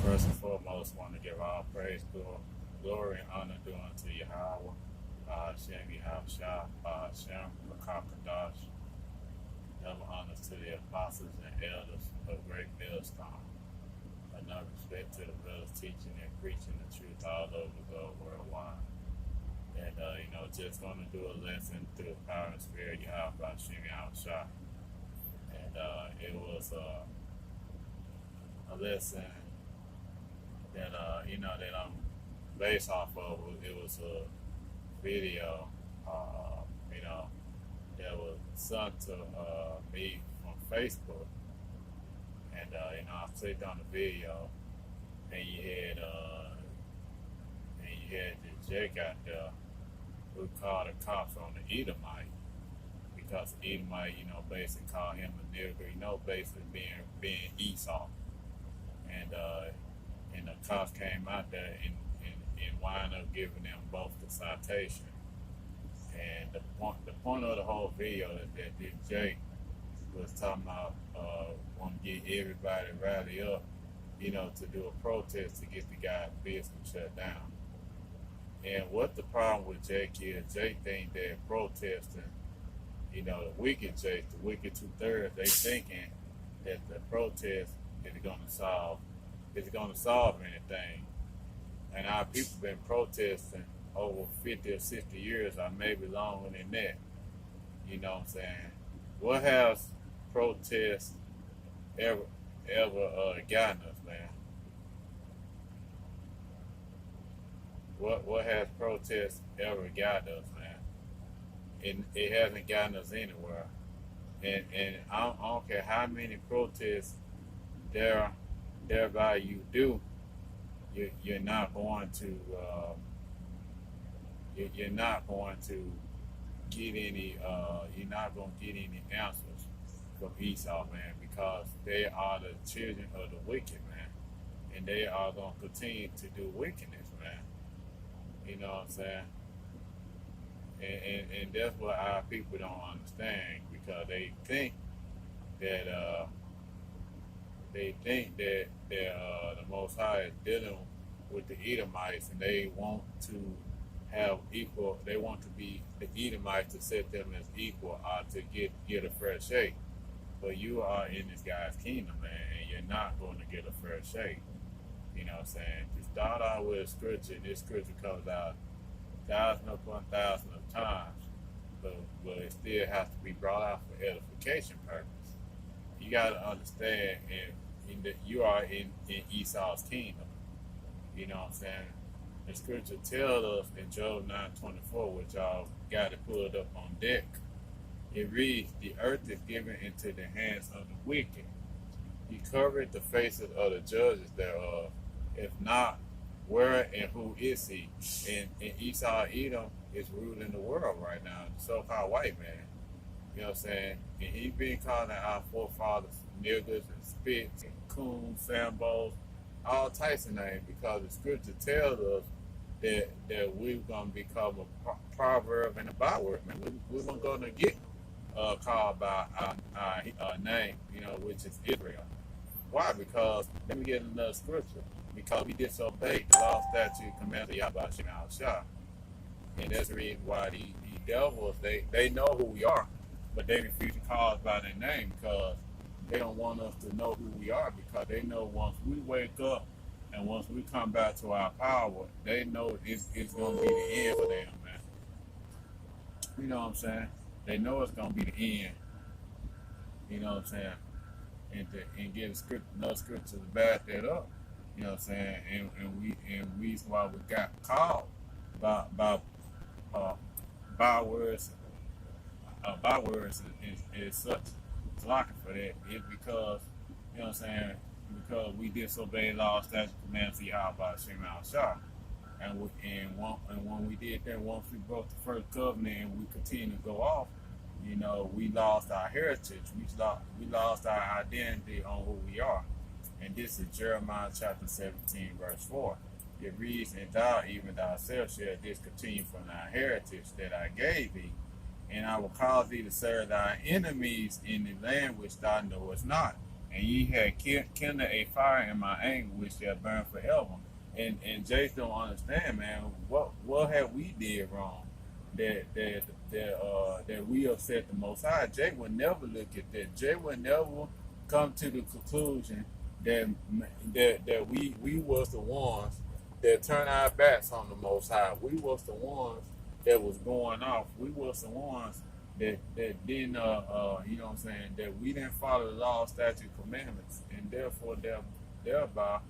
First and foremost, want to give all praise, glory, and honor due unto Yahweh, Shem Yahushua, Shem Makakadash. Double honors to the apostles and elders of Great Millstone. Another respect to the brothers teaching and preaching the truth all over the globe worldwide. And, just going to do a lesson through the power and spirit Yahweh, Shem Yahushua. And it was a lesson that that I'm based off of. It was a video that was sent to me from Facebook, and I clicked on the video, and you had the Jake out there who called the cops on the Edomite, because the Edomite basically called him a nigger, basically being Esau. And the cops came out there and wound up giving them both the citation. And the point of the whole video is that this Jake was talking about want to get everybody rallied up, to do a protest to get the guy's business shut down. And what the problem with Jake is, Jake think that protesting, the wicked Jake, the wicked 2/3, they thinking that the protest is going to solve anything. And our people been protesting over 50 or 60 years, or maybe longer than that. You know what I'm saying? What has protests ever gotten us, man? What has protests ever gotten us, man? It hasn't gotten us anywhere. And I don't care how many protests thereby you do, you're not going to you're not going to get any answers from Esau, man, because they are the children of the wicked, man, and they are going to continue to do wickedness, man. You know what I'm saying? And that's what our people don't understand, because they think that the Most High is dealing with the Edomites, and they want to have equal. They want to be the Edomites to set them as equal, to get a fair shake. But you are in this guy's kingdom, man, and you're not going to get a fair shake. You know what I'm saying? To start out with a scripture, this scripture comes out thousands upon thousands of times, but it still has to be brought out for edification purpose. You got to understand, you are in Esau's kingdom. You know what I'm saying? The scripture tells us in Job 9:24, which y'all got to pull it up on deck. It reads, "The earth is given into the hands of the wicked. He covered the faces of the judges thereof. If not, where and who is he?" And Esau Edom is ruling the world right now, the so-called white man. You know what I'm saying? And he been calling our forefathers niggers and spits and coons, sambos, all types of names, because the scripture tells us that we're going to become a proverb and a byword, man. We're going to get called by our name, which is Israel. Why? Because, let me get another scripture. Because we disobeyed the law, statute, command of Yahweh Shem Yahushua. And that's the reason why these devils, they know who we are, but they refuse to call us by their name, because they don't want us to know who we are, because they know once we wake up and once we come back to our power, they know it's going to be the end for them, man. You know what I'm saying? They know it's going to be the end. You know what I'm saying? And get another scripture to back that up. You know what I'm saying? And reason why we got called by bywords is such blocking for that is because, you know what I'm saying, because we disobeyed law, statute, commands of Yahweh Shem Yahushua. And when we did that, once we broke the first covenant and we continued to go off, we lost our heritage. We lost our identity on who we are. And this is Jeremiah chapter 17, verse 4. It reads, "And thou, even thyself, shalt discontinue from thy heritage that I gave thee, and I will cause thee to serve thy enemies in the land which thou knowest not, and ye had kindled a fire in my anger, which shall burn forever. And Jace don't understand, man. What have we did wrong that we upset the Most High? Jay would never look at that. Jay would never come to the conclusion that we was the ones that turned our backs on the Most High. We was the ones that was going off. We was the ones that didn't, you know what I'm saying, that we didn't follow the law, statute, commandments, and therefore thereby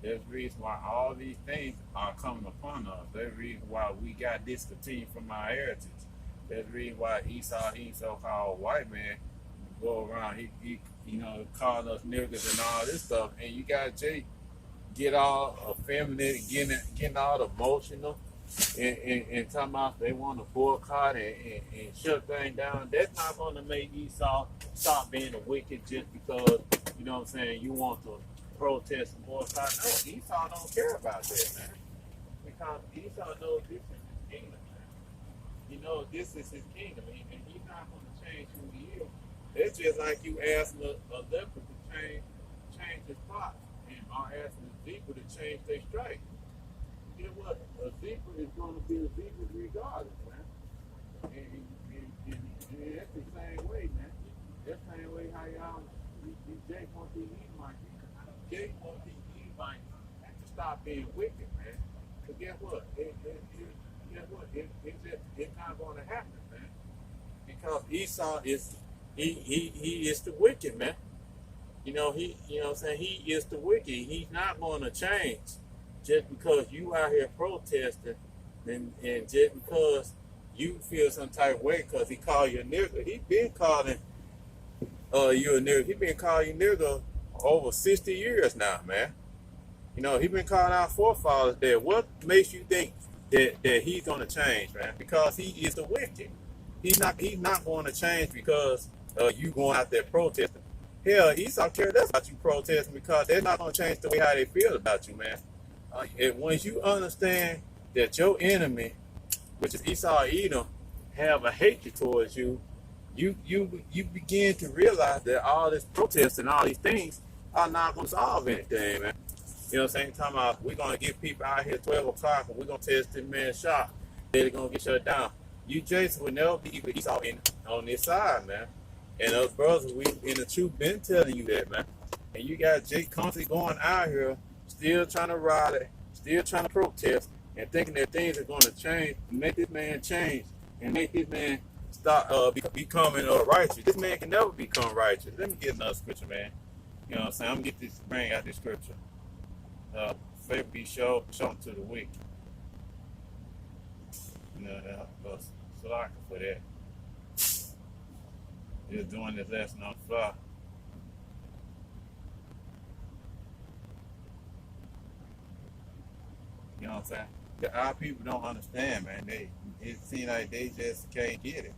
there's the reason why all these things are coming upon us. There's the reason why we got discontinued from our heritage. There's the reason why Esau, so-called white man, go around, he you know, calling us niggas and all this stuff, and you got Jake get all effeminate, getting all emotional, and talking about they want to boycott and shut things down. That's not going to make Esau stop being a wicked just because, you know what I'm saying, you want to protest and boycott. No, Esau don't care about that, man. Because Esau knows this is his kingdom, man. He knows this is his kingdom, and he's not going to change who he is. It's just like you asking a leopard to change his spots, and are asking a zebra to change their stripes. You know what? A zebra is going to be a zebra regardless, man. And that's the same way, man. That's the same way how y'all, Jake want these Edomites. Jake want these Edomites to stop being wicked, man. But guess what? It's not going to happen, man. Because Esau is he is the wicked, man. You know, you know what I'm saying, he is the wicked. He's not going to change just because you out here protesting and just because you feel some type of way because he called you a nigger. He been calling you a nigger. He been calling you nigger over 60 years now, man. You know, he been calling our forefathers there. What makes you think that he's going to change, man? Because he is the wicked. He's not going to change because you going out there protesting. Hell, Esau cares less about you protesting because they're not going to change the way how they feel about you, man. And once you understand that your enemy, which is Esau Edom, have a hatred towards you, you begin to realize that all this protest and all these things are not going to solve anything, man. You know what I'm saying? Talking about we're going to get people out here 12 o'clock and we're going to test this man's shop. They're going to get shut down. You, Jason, would never be with Esau on this side, man. And us brothers, we in the truth been telling you that, man. And you got Jake constantly going out here, still trying to rally, still trying to protest, and thinking that things are going to change, make this man change, and make this man stop becoming righteous. This man can never become righteous. Let me get another scripture, man. You know what I'm saying? I'm going to bring out this scripture. Favor be shown to the wicked. You know, so I can for that. Just doing this lesson on the fly. You know what I'm saying? Our people don't understand, man. It seems like they just can't get it.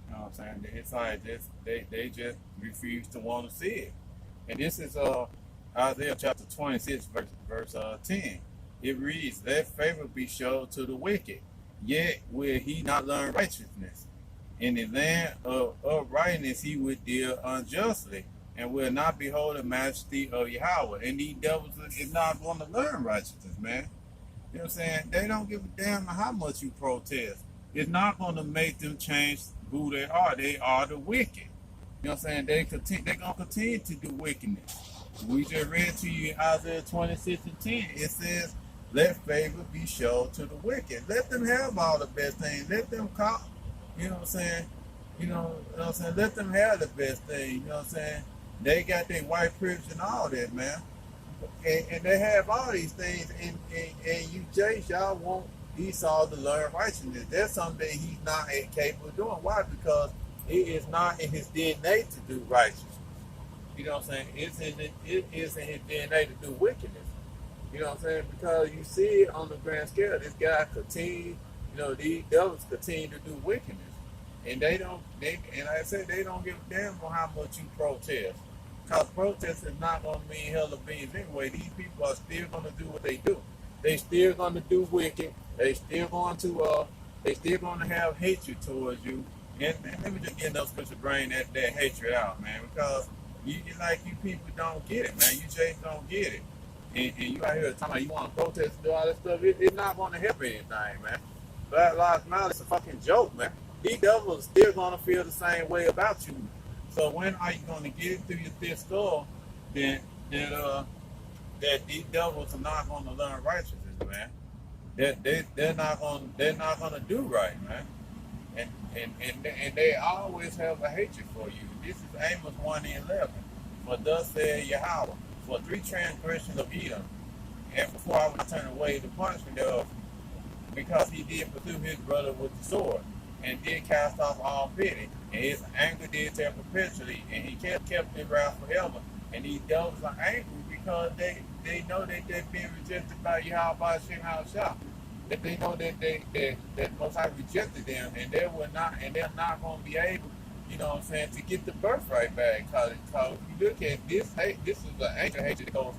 You know what I'm saying? It's like they just refuse to want to see it. And this is Isaiah chapter 26, verse 10. It reads, "Let favor be shown to the wicked, yet will he not learn righteousness. In the land of uprightness he would deal unjustly, and will not behold the majesty of Yahweh." And these devils is not going to learn righteousness, man. You know what I'm saying? They don't give a damn how much you protest. It's not going to make them change who they are. They are the wicked. You know what I'm saying? They're going to continue to do wickedness. We just read to you in Isaiah 26 and 10. It says, "Let favor be shown to the wicked." Let them have all the best things. Let them call. You know what I'm saying? You know what I'm saying? Let them have the best thing. You know what I'm saying? They got their white privilege and all that, man. And they have all these things. And you, Jay, y'all want Esau to learn righteousness. That's something that he's not capable of doing. Why? Because it is not in his DNA to do righteousness. You know what I'm saying? It is in his DNA to do wickedness. You know what I'm saying? Because you see it on the grand scale. This guy continue, you know, these devils continue to do wickedness. And and like I said, they don't give a damn on how much you protest. Because protest is not going to mean hell of beans anyway. These people are still going to do what they do. They still going to do wicked. They still going to have hatred towards you. And let me just get enough scripture to bring that hatred out, man. Because You like you people don't get it, man. You just don't get it. And you out here talking about you want to protest and do all that stuff. It's not going to help anything, man. Black Lives Matter is a fucking joke, man. These devils still going to feel the same way about you. So when are you going to get it through your thick skull that that these devils are not going to learn righteousness, man? That they're not going to do right, man. And they always have a hatred for you. This is Amos 1:11. For thus said Yahweh, for 3 transgressions of Edom, and for 4 I will turn away the punishment thereof, because he did pursue his brother with the sword, and did cast off all pity, and his anger did tear perpetually, and he kept his wrath forever. And these devils are angry because they know that they've been rejected by Yahweh Shem HaShah. That they know that Most High rejected them, and they're not going to be able, you know what I'm saying, to get the birthright back. Because if you look at this hate, this is an ancient hatred that goes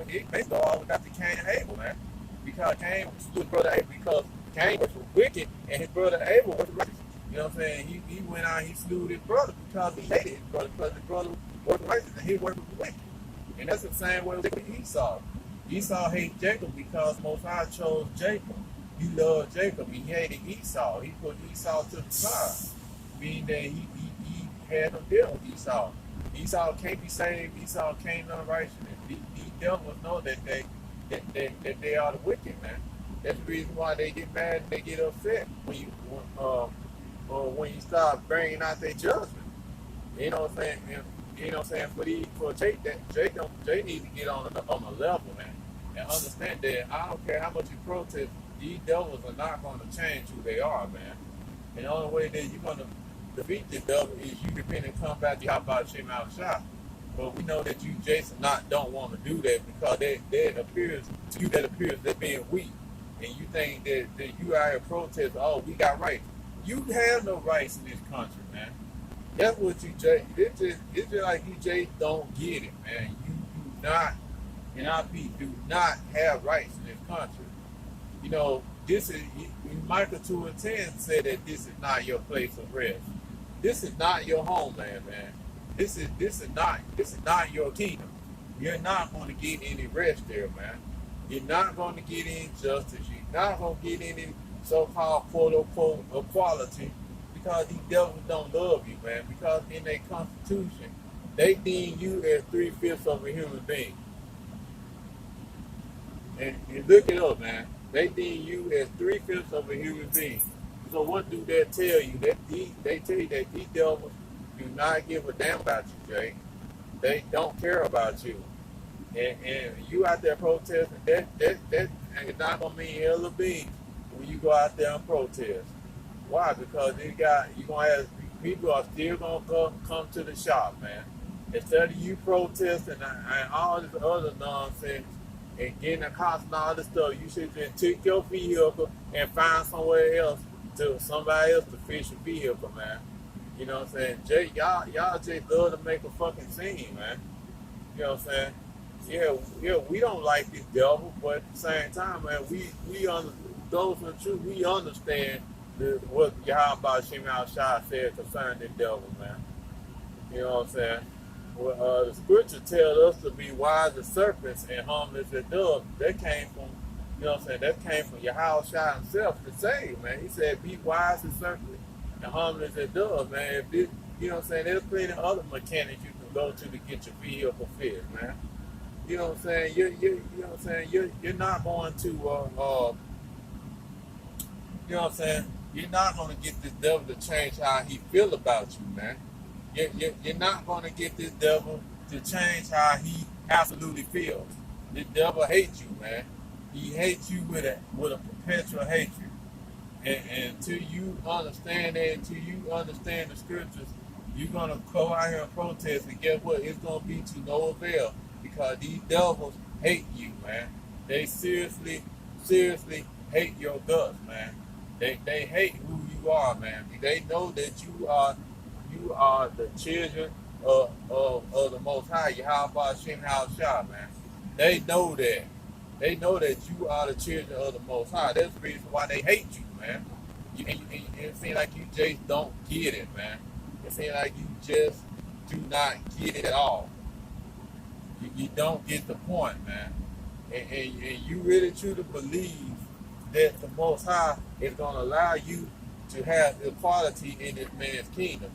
it basically all got to Cain and Abel, man. Because Cain slew his brother Abel because Cain was wicked and his brother Abel was righteous. You know what I'm saying? He went out and he slew his brother because he hated his brother, because his brother was righteous and he was wicked. And that's the same way with Esau. Esau hated Jacob because Most High chose Jacob. He loved Jacob. He hated Esau. He put Esau to the side, meaning that he had no deal with Esau. Esau can't be saved. Esau can't learn righteousness. These devils know that they are the wicked, man. That's the reason why they get mad and they get upset when you start bringing out their judgment. You know what I'm saying? You know what I'm saying? For Jake needs to get on a level, man, and understand that I don't care how much you protest, these devils are not going to change who they are, man. And the only way that you're going to defeat the devil is you repent and come back to Yahweh Shem HaShah. But we know that you, Jason, don't want to do that because that appears to you they're being weak, and you think that you out here protest. Oh, we got rights. You have no rights in this country, man. That's what you, Jay. It's just like you, Jay, don't get it, man. You do not, and our people do not have rights in this country. You know, this is Micah 2:10 said that this is not your place of rest. This is not your homeland, man. This is not your kingdom. You're not going to get any rest there, man. You're not going to get any justice. You're not going to get any so-called quote-unquote equality because these devils don't love you, man. Because in their constitution, they deem you as 3/5 of a human being. And look it up, man. They deem you as 3/5 of a human being. So what do they tell you? They tell you that these devils do not give a damn about you, Jay. They don't care about you. And you out there protesting, that is not gonna mean hell of beans when you go out there and protest. Why? Because you gonna have people are still gonna come to the shop, man. Instead of you protesting and all this other nonsense and getting the cops and all this stuff, you should just take your vehicle and find somewhere else somebody else to fix your vehicle, man. You know what I'm saying? Jay, y'all just love to make a fucking scene, man. You know what I'm saying? Yeah, we don't like this devil, but at the same time, man, those in the truth, we understand what Yahweh Shem HaShah said concerning the devil, man. You know what I'm saying? Well, the scripture tells us to be wise as serpents and harmless as doves. That came from, you know what I'm saying? That came from Yahweh himself to say, man. He said, be wise as serpents and harmless as doves, man. If this, you know what I'm saying? There's plenty of other mechanics you can go to get your vehicle fixed, man. You know what I'm saying? You know what I'm saying? You're not going to, you know what I'm saying? You're not going to get this devil to change how he feel about you, man. You're not going to get this devil to change how he absolutely feels. The devil hates you, man. He hates you with a perpetual hatred. And until you understand that, until you understand the scriptures, you're going to go out here and protest, and guess what? It's going to be to no avail because these devils hate you, man. They seriously hate your guts, man. They hate who you are, man. They know that you are the children of the Most High, Yahweh Shem HaShah, man. They know that. They know that you are the children of the Most High. That's the reason why they hate you, man. It seems like you just don't get it, man. It seems like you just do not get it at all. You don't get the point, man. And you really truly believe that the Most High is going to allow you to have equality in this man's kingdom.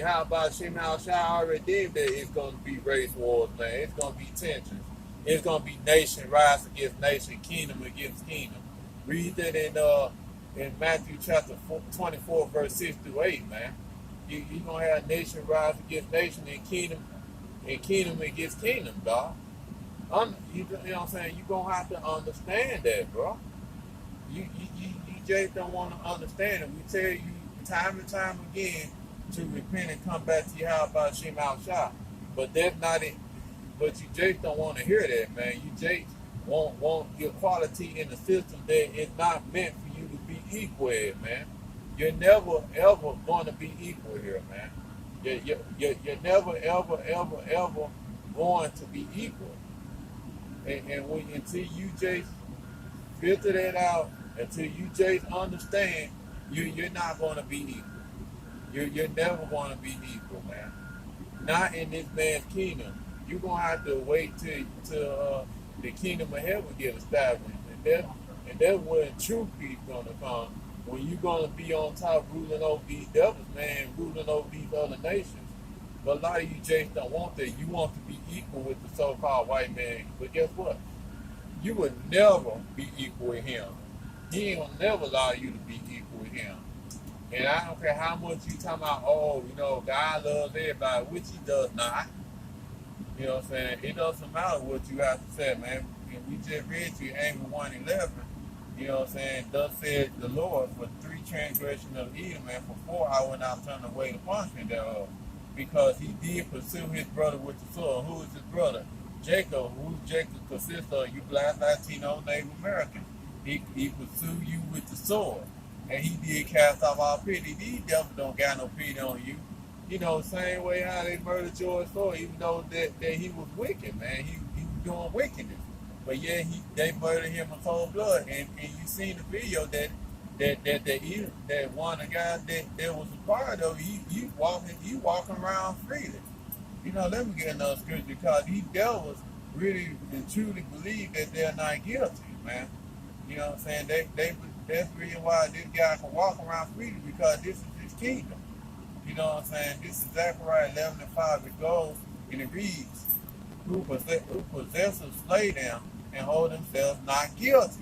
How about Shemal Shah already did that? It's going to be race wars, man. It's going to be tensions. It's going to be nation rise against nation, kingdom against kingdom. Read that in Matthew chapter 24, verse 6 through 8, man. You're going to have nation rise against nation and kingdom against kingdom, dog. You know what I'm saying? You're going to have to understand that, bro. You just don't want to understand it. We tell you time and time again to repent and come back to Yahweh Shem Al Shah. But that's not it. But you just don't want to hear that, man. You just want equality in the system that is not meant for you to be equal at, man. You're never, ever going to be equal here, man. You're never, ever going to be equal. And until you just filter that out, until you just understand, you're not going to be equal. You're never going to be equal, man. Not in this man's kingdom. You're going to have to wait till the kingdom of heaven get established. And that's when true peace is going to come. When you're going to be on top ruling over these devils, man, ruling over these other nations. But a lot of you just don't want that. You want to be equal with the so-called white man. But guess what? You would never be equal with him. He will never allow you to be equal with him. And I don't care how much you talking about, God loves everybody, which he does not. You know what I'm saying? It doesn't matter what you have to say, man. We just read to you Amos 1:11. You know what I'm saying? Thus said the Lord, for 3 transgressions of Edom, and for 4 I will not turn away the punishment thereof. Because he did pursue his brother with the sword. Who is his brother? Jacob. Who Jacob consists of? You black Latino Native Americans. He pursued you with the sword. And he did cast off all pity. These devils don't got no pity on you. You know, same way how they murdered George Floyd, even though that he was wicked, man. He was doing wickedness. But yeah, they murdered him in cold blood. And you seen the video that one of the guys that was a part of, he walking around freely. You know, let me get another scripture, because these devils really and truly believe that they're not guilty, man. You know what I'm saying? That's the reason why this guy can walk around freely, because this is his kingdom. You know what I'm saying? This is Zechariah 11:5. It goes and it reads, who possessors slay them and hold themselves not guilty.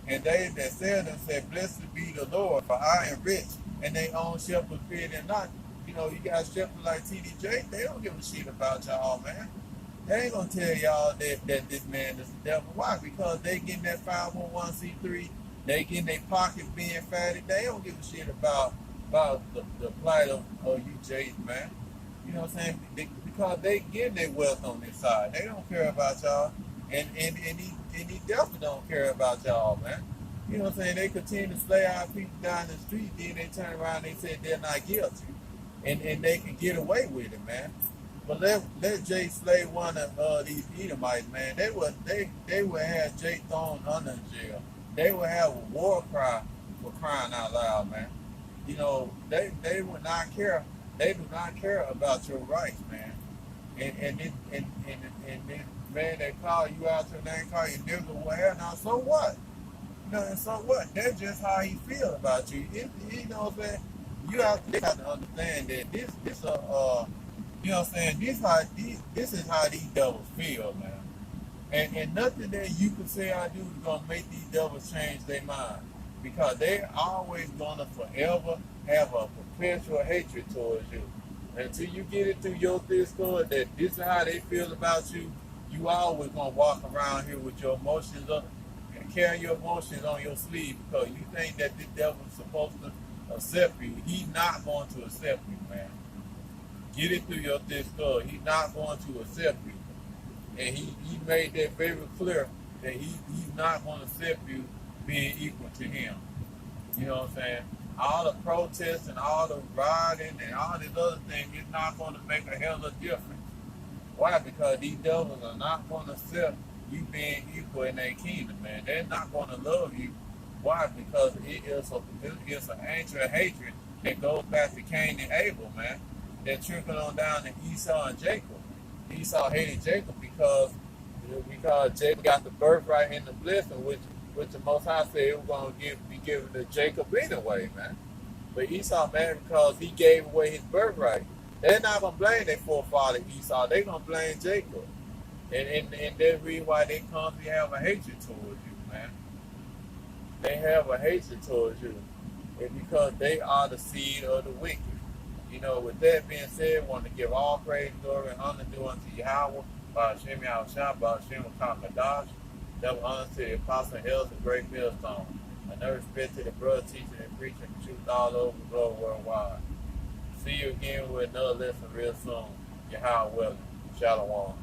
And they that sell them said, blessed be the Lord, for I am rich, and they own shepherds fear them not. You know, you got shepherds like TDJ, they don't give a shit about y'all, man. They ain't gonna tell y'all that this man is the devil. Why? Because they getting that 501c3, they getting their pockets being fatted. They don't give a shit about the plight of you Jays, man. You know what I'm saying? Because they getting their wealth on this side. They don't care about y'all. And he definitely don't care about y'all, man. You know what I'm saying? They continue to slay our people down the street, then they turn around and they say they're not guilty. And they can get away with it, man. But let Jay slay one of these Edomites, man. They would have Jay thrown under jail. They would have a war cry for crying out loud, man. You know, they would not care. They do not care about your rights, man. And this man that call you out your name, call you nigga, whatever. Now, so what? You know, and so what? That's just how he feel about you. You know what I'm saying? You have to understand that this you know what I'm saying? This is how these devils feel, man. And nothing that you can say I do is gonna make these devils change their mind, because they're always gonna forever have a perpetual hatred towards you. Until you get it through your discord that this is how they feel about you, you always gonna walk around here with your emotions up and carry your emotions on your sleeve, because you think that this devil is supposed to accept you. He's not going to accept you, man. Get it through your discord. He's not going to accept you. And he made that very clear that he's not going to accept you being equal to him. You know what I'm saying? All the protests and all the rioting and all this other thing is not going to make a hell of a difference. Why? Because these devils are not going to accept you being equal in their kingdom, man. They're not going to love you. Why? Because it's an ancient hatred that goes back to Cain and Abel, man. that trickled on down to Esau and Jacob. Esau hated Jacob because Jacob got the birthright and the blessing, which the Most High said it was going to be given to Jacob anyway, man. But Esau mad because he gave away his birthright. They're not going to blame their forefather Esau. They're going to blame Jacob. And that's the reason why they constantly have a hatred towards you, man. They have a hatred towards you. It's because they are the seed of the wicked. You know, with that being said, I want to give all praise, glory, and honor due unto Yahweh, by Hashem Yahushua, by Hashem Kadash, double honor to the apostle and elders of Great Millstone, and no respect to the brother teaching and preaching the truth all over the globe worldwide. See you again with another lesson real soon. Yahweh willing. Shalom.